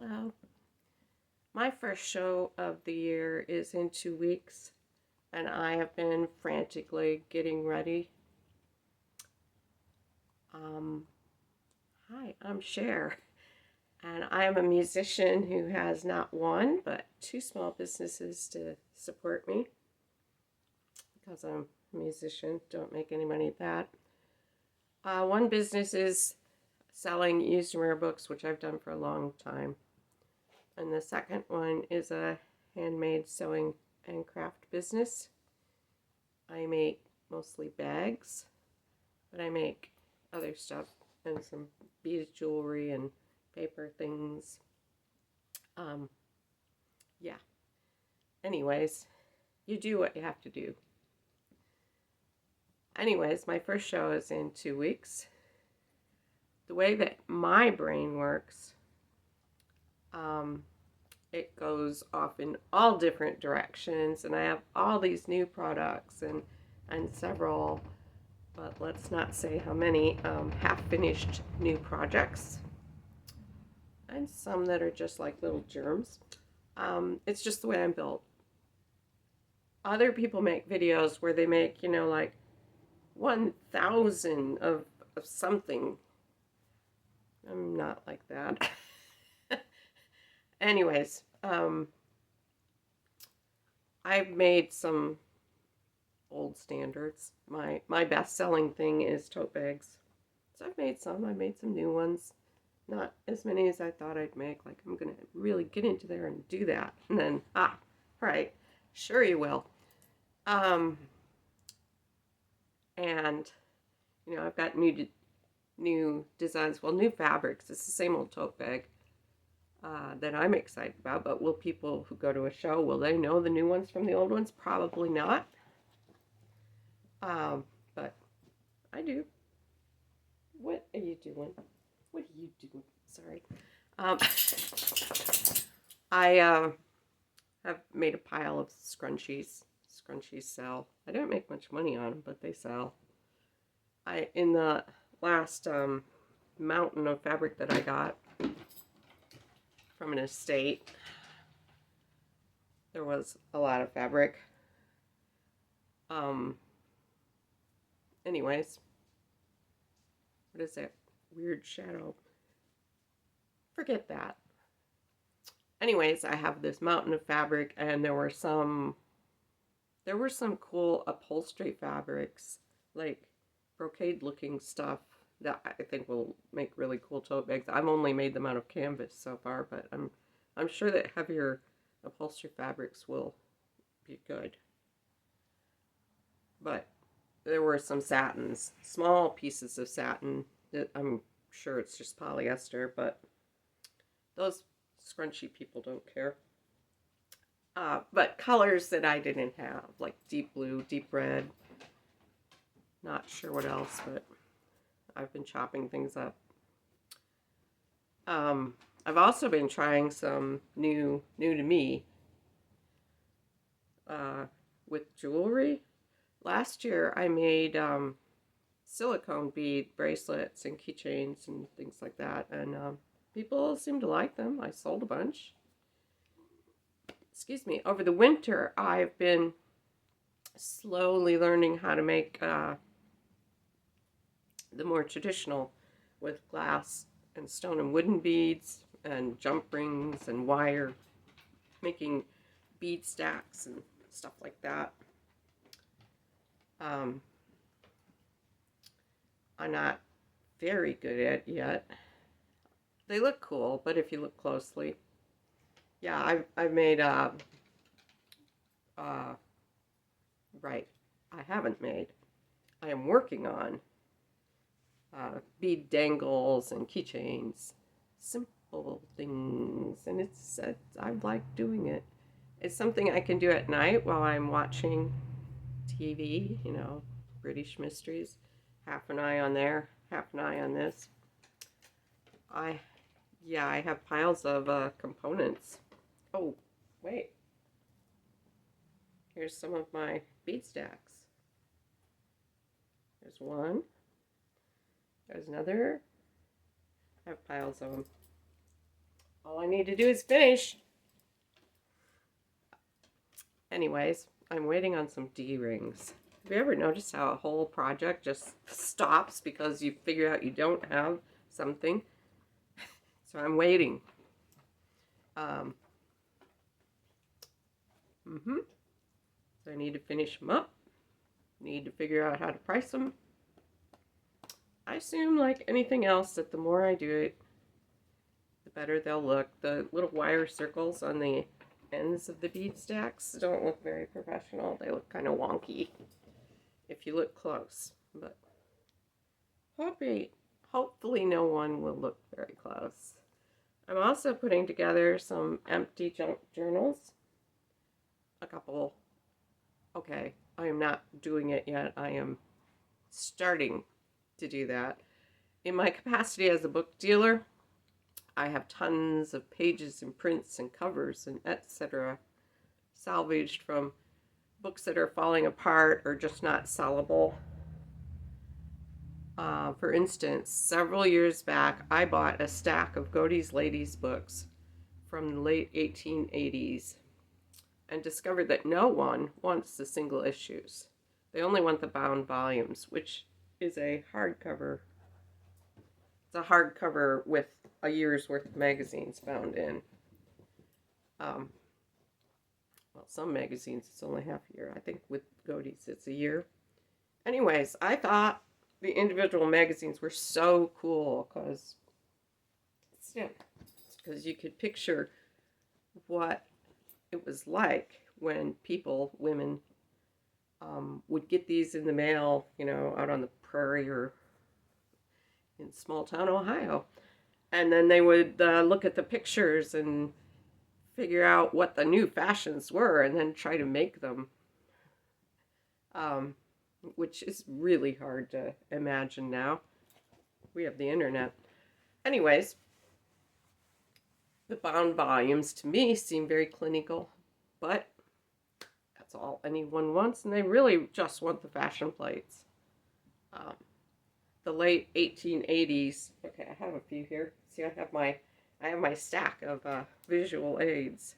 Hello. My first show of the year is in 2 weeks, and I have been frantically getting ready. Um, Hi, I'm Cher, and I am a musician who has not one but two small businesses to support me because I'm a musician. Don't make any money at that. One business is selling used and rare books, which I've done for a long time. And the second one is a handmade sewing and craft business. I make mostly bags, but I make other stuff and some beaded jewelry and paper things. Um, yeah. Anyways, you do what you have to do. Anyways, my first show is in 2 weeks. The way that my brain works, um, it goes off in all different directions, and I have all these new products and several, but let's not say how many, half-finished new projects, and some that are just like little germs. It's just the way I'm built. Other people make videos where they make, like 1,000 of something. I'm not like that. Anyways, I've made some old standards. My best-selling thing is tote bags. So I've made some. I made some new ones. Not as many as I thought I'd make. Like, I'm going to really get into there and do that. And then, right. Sure you will. Um, and, I've got new designs. Well, new fabrics. It's the same old tote bag that I'm excited about. But will people who go to a show, will they know the new ones from the old ones? Probably not. But I do. What are you doing? What are you doing? Sorry. Um, I have made a pile of scrunchies. Scrunchies sell. I don't make much money on them, but they sell. In the last mountain of fabric that I got from an estate, there was a lot of fabric. Anyways, what is that weird shadow? Forget that. Anyways, I have this mountain of fabric, and there were some cool upholstery fabrics, like brocade looking stuff that I think will make really cool tote bags. I've only made them out of canvas so far, but I'm sure that heavier upholstery fabrics will be good. But there were some satins, small pieces of satin that I'm sure it's just polyester, but those scrunchy people don't care. But colors that I didn't have, like deep blue, deep red, not sure what else, but I've been chopping things up. I've also been trying some new to me with jewelry. Last year I made silicone bead bracelets and keychains and things like that, and people seem to like them. I sold a bunch. Excuse me. Over the winter, I've been slowly learning how to make the more traditional with glass and stone and wooden beads and jump rings and wire, making bead stacks and stuff like that. I'm not very good at it yet. They look cool, but if you look closely, yeah, I've made uh, right. I haven't made. I am working on bead dangles and keychains, simple things, and I like doing it. It's something I can do at night while I'm watching TV. British mysteries. Half an eye on there, half an eye on this. I Yeah, I have piles of components. Oh, wait. Here's some of my bead stacks. There's one. There's another. I have piles of them. All I need to do is finish. Anyways, I'm waiting on some D-rings. Have you ever noticed how a whole project just stops because you figure out you don't have something? So I'm waiting. Um, So I need to finish them up. Need to figure out how to price them. I assume, like anything else, that the more I do it, the better they'll look. The little wire circles on the ends of the bead stacks don't look very professional. They look kind of wonky if you look close. But hopefully no one will look very close. I'm also putting together some empty junk journals. A couple. Okay, I am not doing it yet. I am starting to do that. In my capacity as a book dealer, I have tons of pages and prints and covers and etc. salvaged from books that are falling apart or just not sellable. For instance, several years back, I bought a stack of Godey's Ladies books from the late 1880s and discovered that no one wants the single issues. They only want the bound volumes, which is a hardcover. It's a hardcover with a year's worth of magazines bound in. Well, some magazines it's only half a year. I think with Godey's it's a year. Anyways, I thought the individual magazines were so cool because you could picture what it was like when women, would get these in the mail, out on the prairie or in small town Ohio. And then they would look at the pictures and figure out what the new fashions were and then try to make them, which is really hard to imagine now. We have the internet. Anyways, the bound volumes to me seem very clinical, but that's all anyone wants, and they really just want the fashion plates. The late 1880s. Okay, I have a few here. See, I have my stack of visual aids.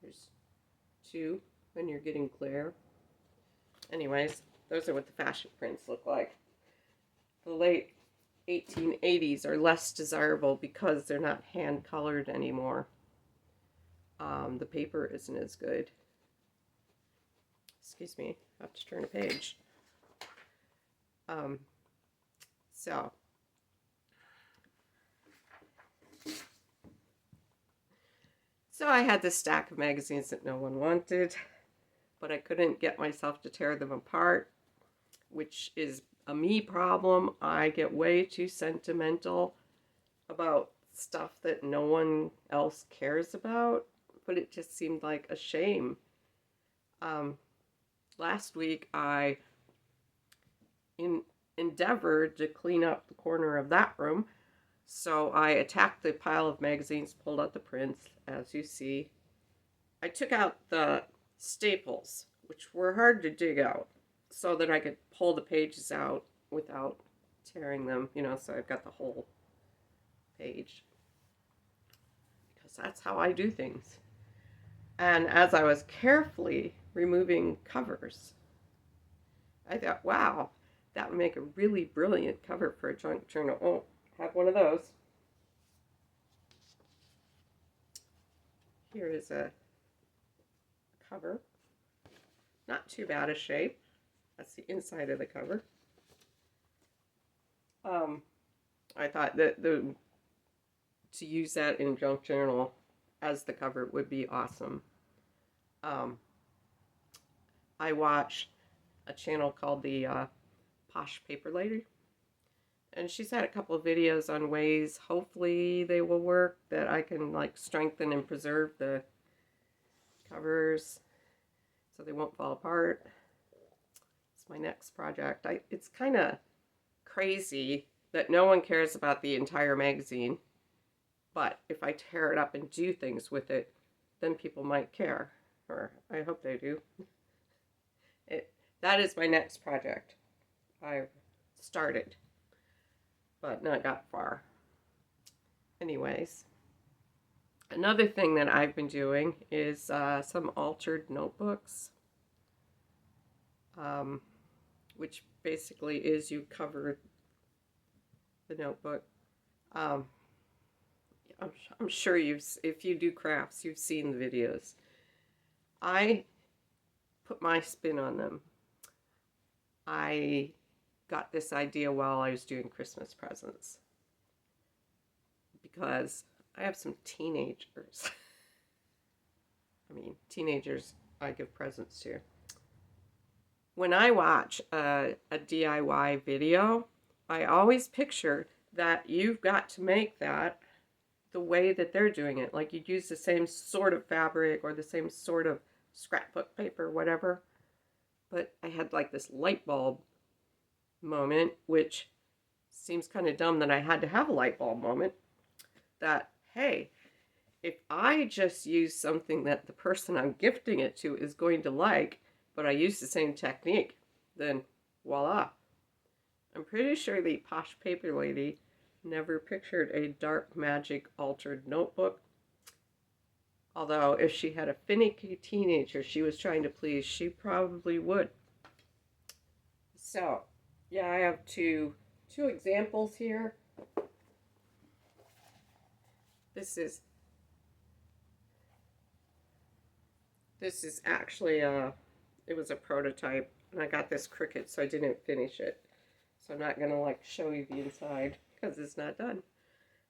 There's two when you're getting clear. Anyways, those are what the fashion prints look like. The late 1880s are less desirable because they're not hand colored anymore. The paper isn't as good. Excuse me, I have to turn a page. So I had this stack of magazines that no one wanted, but I couldn't get myself to tear them apart, which is a me problem. I get way too sentimental about stuff that no one else cares about, but it just seemed like a shame. Last week I endeavored to clean up the corner of that room, so I attacked the pile of magazines, pulled out the prints, as you see. I took out the staples, which were hard to dig out, so that I could pull the pages out without tearing them, so I've got the whole page. Because that's how I do things. And as I was carefully removing covers, I thought, wow, that would make a really brilliant cover for a junk journal. Oh, have one of those. Here is a cover. Not too bad a shape. That's the inside of the cover. I thought that to use that in junk journal as the cover would be awesome. I watch a channel called the Posh Paper Lady, and she's had a couple of videos on ways, hopefully they will work, that I can like strengthen and preserve the covers so they won't fall apart. It's my next project. It's kind of crazy that no one cares about the entire magazine, but if I tear it up and do things with it, then people might care, or I hope they do. That is my next project. I've started, but not got far. Anyways, another thing that I've been doing is some altered notebooks, which basically is you cover the notebook. Um, I'm sure if you do crafts, you've seen the videos. I put my spin on them. I got this idea while I was doing Christmas presents because I have some teenagers. I mean, teenagers I give presents to. When I watch a DIY video, I always picture that you've got to make that the way that they're doing it. Like you'd use the same sort of fabric or the same sort of scrapbook paper, whatever. But I had like this light bulb moment, which seems kind of dumb that I had to have a light bulb moment, that, hey, if I just use something that the person I'm gifting it to is going to like, but I use the same technique, then voila. I'm pretty sure the Posh Paper Lady never pictured a dark magic altered notebook. Although if she had a finicky teenager she was trying to please, she probably would. So, yeah, I have two examples here. This is actually it was a prototype, and I got this Cricut, so I didn't finish it. So I'm not gonna like show you the inside because it's not done.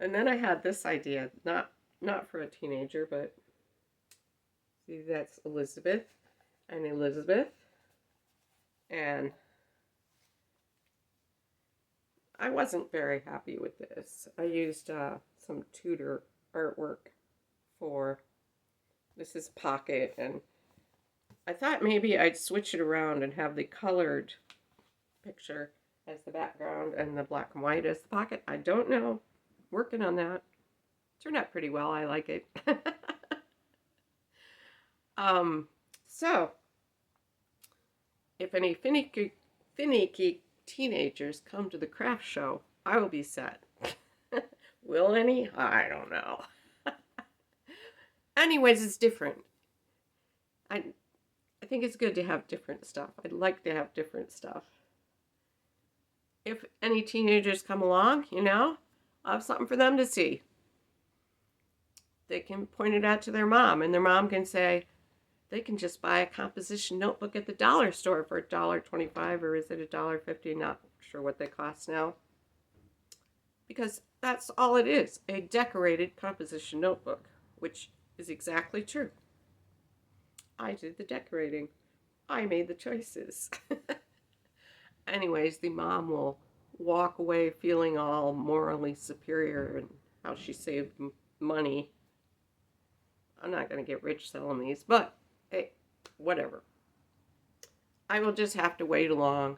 And then I had this idea, not for a teenager, but see, that's Elizabeth and Elizabeth, and I wasn't very happy with this. I used some Tudor artwork for this is pocket, and I thought maybe I'd switch it around and have the colored picture as the background and the black and white as the pocket. I don't know. Working on that. Turned out pretty well. I like it. So, if any finicky teenagers come to the craft show, I will be set. Will any? I don't know. Anyways, it's different. I think it's good to have different stuff. I'd like to have different stuff. If any teenagers come along, I'll have something for them to see. They can point it out to their mom, and their mom can say, they can just buy a composition notebook at the dollar store for $1.25, or is it $1.50? Not sure what they cost now. Because that's all it is, a decorated composition notebook, which is exactly true. I did the decorating. I made the choices. Anyways, the mom will walk away feeling all morally superior and how she saved money. I'm not going to get rich selling these, but hey, whatever. I will just have to wait along.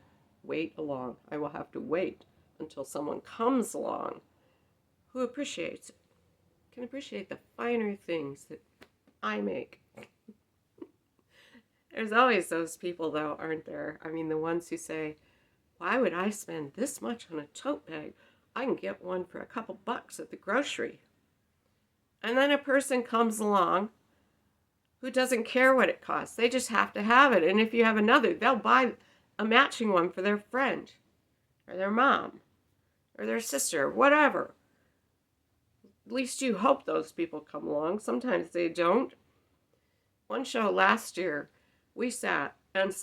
I will have to wait until someone comes along who appreciates it, can appreciate the finer things that I make. There's always those people, though, aren't there? I mean, the ones who say, why would I spend this much on a tote bag? I can get one for a couple bucks at the grocery. And then a person comes along who doesn't care what it costs. They just have to have it. And if you have another, they'll buy a matching one for their friend or their mom or their sister, whatever. At least you hope those people come along. Sometimes they don't. One show last year, we sat, and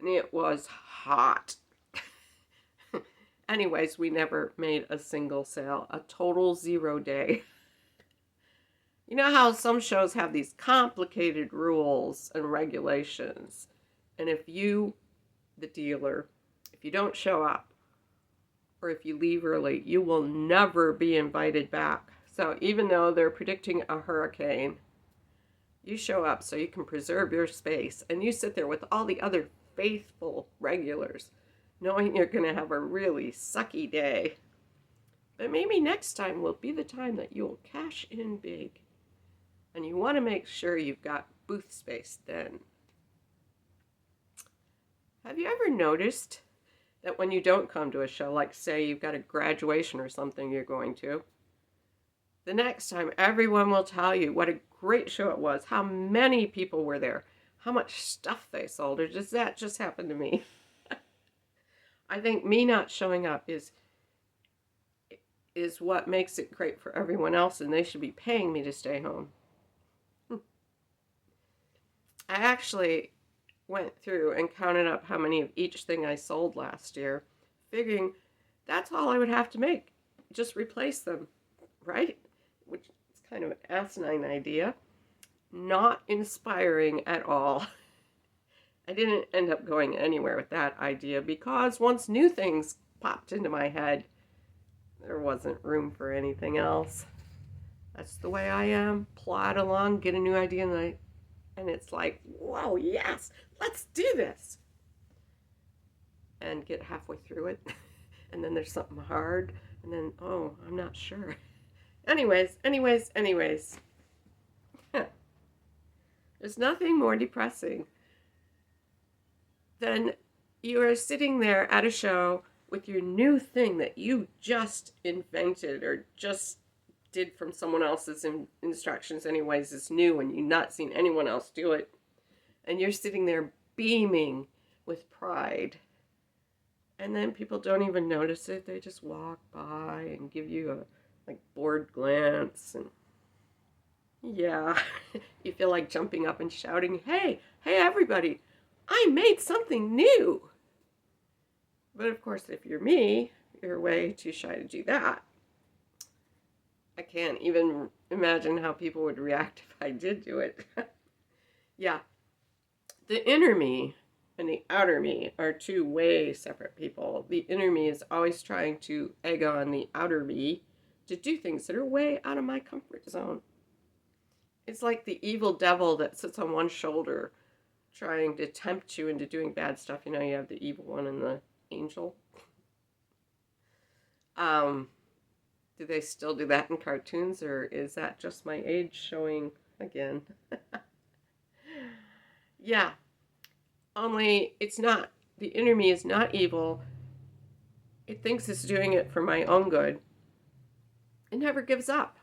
it was hot. Anyways, we never made a single sale, a total 0 day. You know how some shows have these complicated rules and regulations, and if you, the dealer, if you don't show up, or if you leave early, you will never be invited back. So even though they're predicting a hurricane, you show up so you can preserve your space, and you sit there with all the other faithful regulars, knowing you're going to have a really sucky day. But maybe next time will be the time that you'll cash in big. And you want to make sure you've got booth space then. Have you ever noticed that when you don't come to a show, like say you've got a graduation or something you're going to, The next time, everyone will tell you what a great show it was, how many people were there, how much stuff they sold, or does that just happen to me? I think me not showing up is what makes it great for everyone else, and they should be paying me to stay home. I actually went through and counted up how many of each thing I sold last year, figuring that's all I would have to make. Just replace them, right? Which is kind of an asinine idea. Not inspiring at all. I didn't end up going anywhere with that idea because once new things popped into my head, there wasn't room for anything else. That's the way I am. Plod along, get a new idea, and it's like, whoa, yes, let's do this. And get halfway through it, and then there's something hard, and then, oh, I'm not sure. Anyways. There's nothing more depressing than you are sitting there at a show with your new thing that you just invented or just did from someone else's instructions anyways is new and you've not seen anyone else do it. And you're sitting there beaming with pride. And then people don't even notice it. They just walk by and give you a bored glance. And yeah, you feel like jumping up and shouting, hey, everybody, I made something new. But of course, if you're me, you're way too shy to do that. I can't even imagine how people would react if I did do it. Yeah. The inner me and the outer me are two way separate people. The inner me is always trying to egg on the outer me to do things that are way out of my comfort zone. It's like the evil devil that sits on one shoulder trying to tempt you into doing bad stuff. You know, you have the evil one and the angel. Do they still do that in cartoons, or is that just my age showing again? Yeah. Only it's not. The inner me is not evil. It thinks it's doing it for my own good. It never gives up.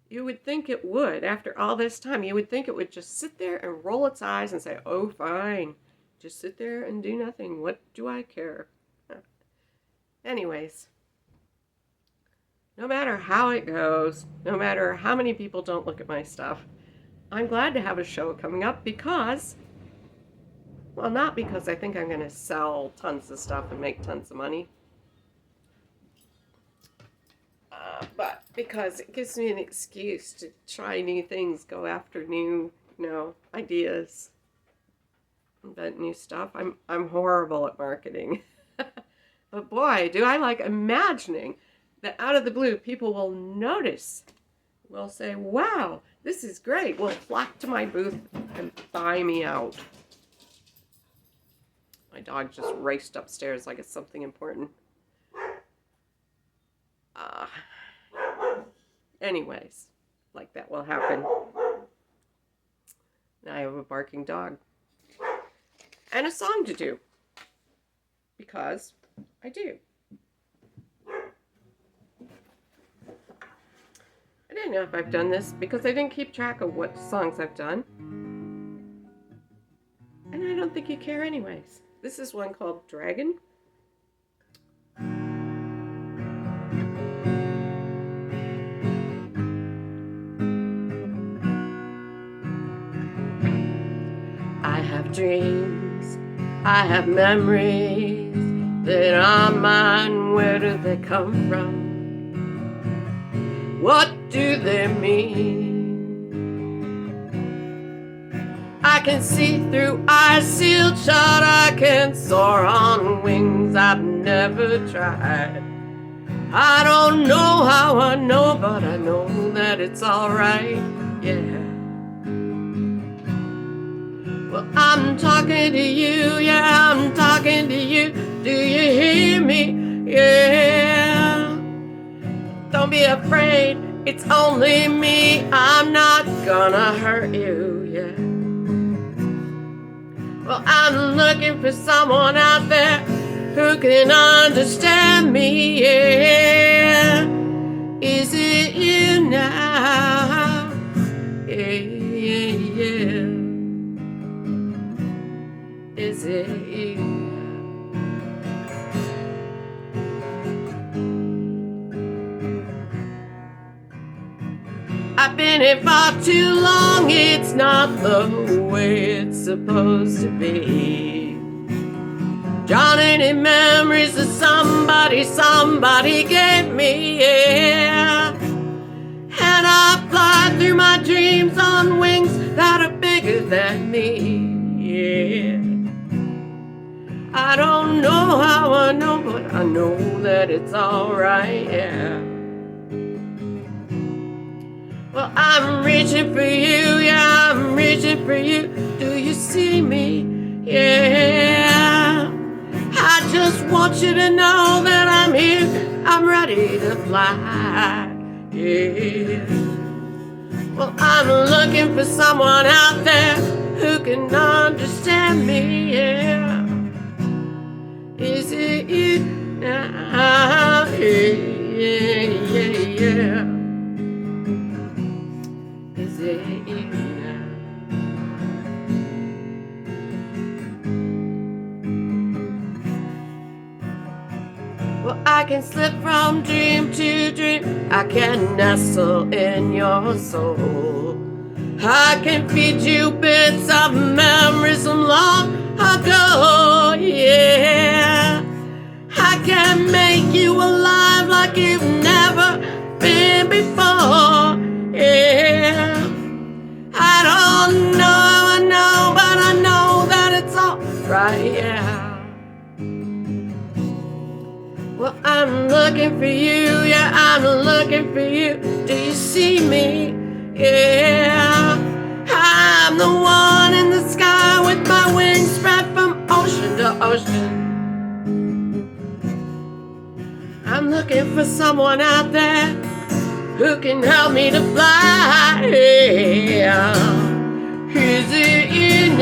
You would think it would. After all this time, you would think it would just sit there and roll its eyes and say, oh, fine. Just sit there and do nothing. What do I care? Anyways, no matter how it goes, no matter how many people don't look at my stuff, I'm glad to have a show coming up because, well, not because I think I'm going to sell tons of stuff and make tons of money, but because it gives me an excuse to try new things, go after new, ideas, invent new stuff. I'm horrible at marketing. But boy, do I like imagining that out of the blue, people will notice, will say, wow, this is great, will flock to my booth and buy me out. My dog just raced upstairs like it's something important. Anyways, like that will happen. Now I have a barking dog. And a song to do. Because I do. I didn't know if I've done this because I didn't keep track of what songs I've done. And I don't think you care anyways. This is one called Dragon. I have dreams, I have memories that are mine. Where do they come from? What do they mean? I can see through eyes sealed shut. I can soar on wings I've never tried. I don't know how I know, but I know that it's alright, yeah. Well, I'm talking to you, yeah, I'm talking to you. Do you hear me? Yeah. Don't be afraid, it's only me. I'm not gonna hurt you, yeah. Well, I'm looking for someone out there who can understand me, yeah. I've been here far too long, it's not the way it's supposed to be. Drowning in memories of somebody gave me, yeah. And I fly through my dreams on wings that are bigger than me, yeah. I don't know how I know, but I know that it's alright, yeah. Well, I'm reaching for you, yeah, I'm reaching for you. Do you see me? Yeah. I just want you to know that I'm here, I'm ready to fly, yeah. Well, I'm looking for someone out there who can understand me, yeah. Is it you now? Yeah, yeah, yeah. Is it you now? Well, I can slip from dream to dream. I can nestle in your soul. I can feed you bits of memories from long ago, yeah. I can make you alive like you've never been before, yeah. I don't know how I know, but I know that it's alright, yeah. Well, I'm looking for you, yeah, I'm looking for you. Do you see me? Yeah. I'm the one in the sky with my wings spread from ocean to ocean. I'm looking for someone out there who can help me to fly, yeah. Is it in